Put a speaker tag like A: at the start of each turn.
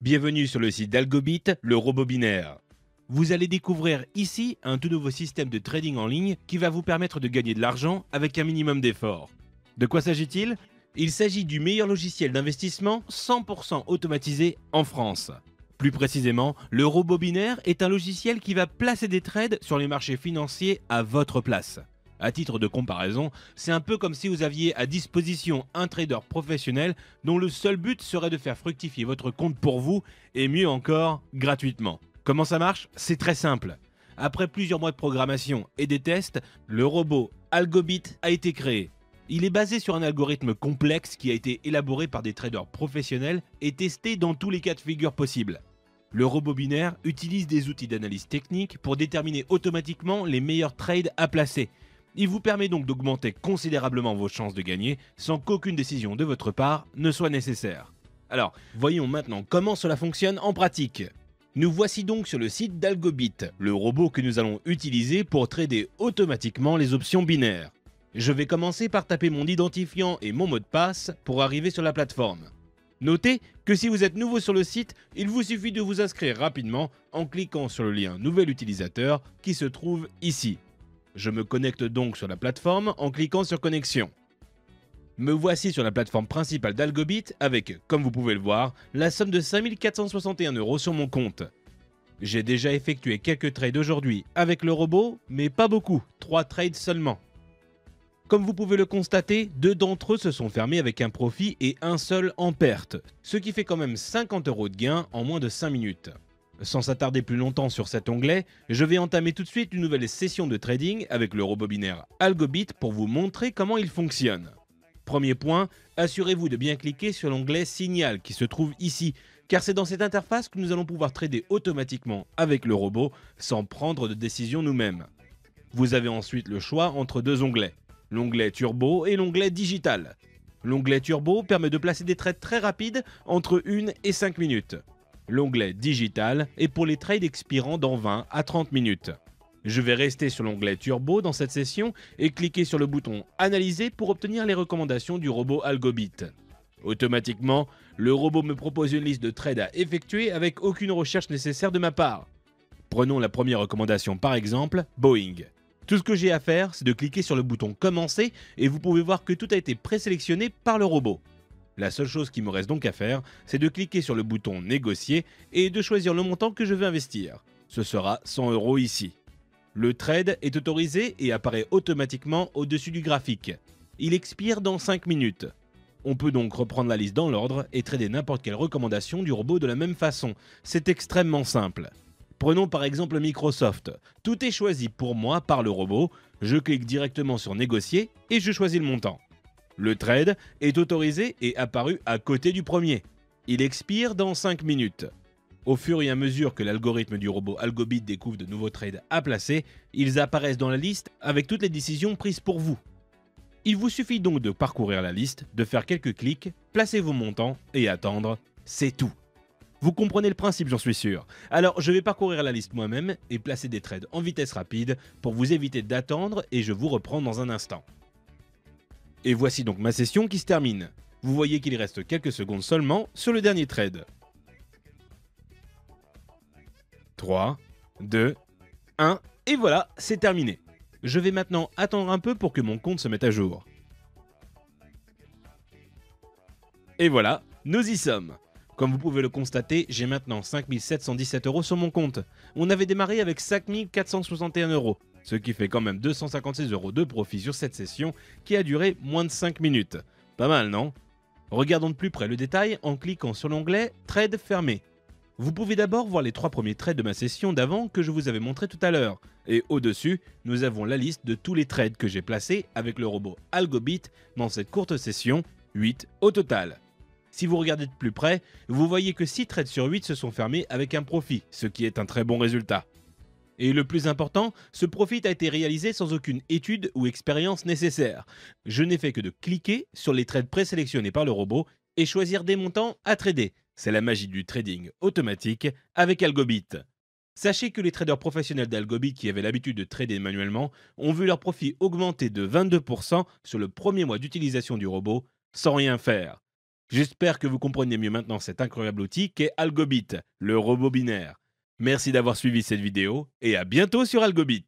A: Bienvenue sur le site d'Algobit, le robot binaire. Vous allez découvrir ici un tout nouveau système de trading en ligne qui va vous permettre de gagner de l'argent avec un minimum d'effort. De quoi s'agit-il? Il s'agit du meilleur logiciel d'investissement 100% automatisé en France. Plus précisément, le robot binaire est un logiciel qui va placer des trades sur les marchés financiers à votre place. À titre de comparaison, c'est un peu comme si vous aviez à disposition un trader professionnel dont le seul but serait de faire fructifier votre compte pour vous et mieux encore, gratuitement. Comment ça marche? C'est très simple. Après plusieurs mois de programmation et des tests, le robot Algobit a été créé. Il est basé sur un algorithme complexe qui a été élaboré par des traders professionnels et testé dans tous les cas de figure possibles. Le robot binaire utilise des outils d'analyse technique pour déterminer automatiquement les meilleurs trades à placer. Il vous permet donc d'augmenter considérablement vos chances de gagner sans qu'aucune décision de votre part ne soit nécessaire. Alors, voyons maintenant comment cela fonctionne en pratique. Nous voici donc sur le site d'Algobit, le robot que nous allons utiliser pour trader automatiquement les options binaires. Je vais commencer par taper mon identifiant et mon mot de passe pour arriver sur la plateforme. Notez que si vous êtes nouveau sur le site, il vous suffit de vous inscrire rapidement en cliquant sur le lien Nouvel utilisateur qui se trouve ici. Je me connecte donc sur la plateforme en cliquant sur Connexion. Me voici sur la plateforme principale d'Algobit avec, comme vous pouvez le voir, la somme de 5 461 € sur mon compte. J'ai déjà effectué quelques trades aujourd'hui avec le robot, mais pas beaucoup, 3 trades seulement. Comme vous pouvez le constater, 2 d'entre eux se sont fermés avec un profit et un seul en perte, ce qui fait quand même 50 € de gain en moins de 5 minutes. Sans s'attarder plus longtemps sur cet onglet, je vais entamer tout de suite une nouvelle session de trading avec le robot binaire Algobit pour vous montrer comment il fonctionne. Premier point, assurez-vous de bien cliquer sur l'onglet Signal qui se trouve ici, car c'est dans cette interface que nous allons pouvoir trader automatiquement avec le robot sans prendre de décision nous-mêmes. Vous avez ensuite le choix entre 2 onglets, l'onglet Turbo et l'onglet Digital. L'onglet Turbo permet de placer des trades très rapides entre 1 et 5 minutes. L'onglet Digital est pour les trades expirant dans 20 à 30 minutes. Je vais rester sur l'onglet Turbo dans cette session et cliquer sur le bouton Analyser pour obtenir les recommandations du robot Algobit. Automatiquement, le robot me propose une liste de trades à effectuer avec aucune recherche nécessaire de ma part. Prenons la première recommandation par exemple, Boeing. Tout ce que j'ai à faire, c'est de cliquer sur le bouton Commencer et vous pouvez voir que tout a été présélectionné par le robot. La seule chose qui me reste donc à faire, c'est de cliquer sur le bouton Négocier et de choisir le montant que je veux investir. Ce sera 100 € ici. Le trade est autorisé et apparaît automatiquement au-dessus du graphique. Il expire dans 5 minutes. On peut donc reprendre la liste dans l'ordre et trader n'importe quelle recommandation du robot de la même façon. C'est extrêmement simple. Prenons par exemple Microsoft. Tout est choisi pour moi par le robot. Je clique directement sur Négocier et je choisis le montant. Le trade est autorisé et apparu à côté du premier. Il expire dans 5 minutes. Au fur et à mesure que l'algorithme du robot Algobit découvre de nouveaux trades à placer, ils apparaissent dans la liste avec toutes les décisions prises pour vous. Il vous suffit donc de parcourir la liste, de faire quelques clics, placer vos montants et attendre, c'est tout. Vous comprenez le principe, j'en suis sûr. Alors je vais parcourir la liste moi-même et placer des trades en vitesse rapide pour vous éviter d'attendre et je vous reprends dans un instant. Et voici donc ma session qui se termine. Vous voyez qu'il reste quelques secondes seulement sur le dernier trade. 3, 2, 1, et voilà, c'est terminé. Je vais maintenant attendre un peu pour que mon compte se mette à jour. Et voilà, nous y sommes. Comme vous pouvez le constater, j'ai maintenant 5 717 € sur mon compte. On avait démarré avec 5 461 €, ce qui fait quand même 256 € de profit sur cette session qui a duré moins de 5 minutes. Pas mal, non? Regardons de plus près le détail en cliquant sur l'onglet Trade fermé. Vous pouvez d'abord voir les 3 premiers trades de ma session d'avant que je vous avais montré tout à l'heure. Et au-dessus, nous avons la liste de tous les trades que j'ai placés avec le robot Algobit dans cette courte session, 8 au total. Si vous regardez de plus près, vous voyez que 6 trades sur 8 se sont fermés avec un profit, ce qui est un très bon résultat. Et le plus important, ce profit a été réalisé sans aucune étude ou expérience nécessaire. Je n'ai fait que de cliquer sur les trades présélectionnés par le robot et choisir des montants à trader. C'est la magie du trading automatique avec Algobit. Sachez que les traders professionnels d'Algobit qui avaient l'habitude de trader manuellement ont vu leur profit augmenter de 22% sur le premier mois d'utilisation du robot sans rien faire. J'espère que vous comprenez mieux maintenant cet incroyable outil qu'est Algobit, le robot binaire. Merci d'avoir suivi cette vidéo et à bientôt sur Algobit.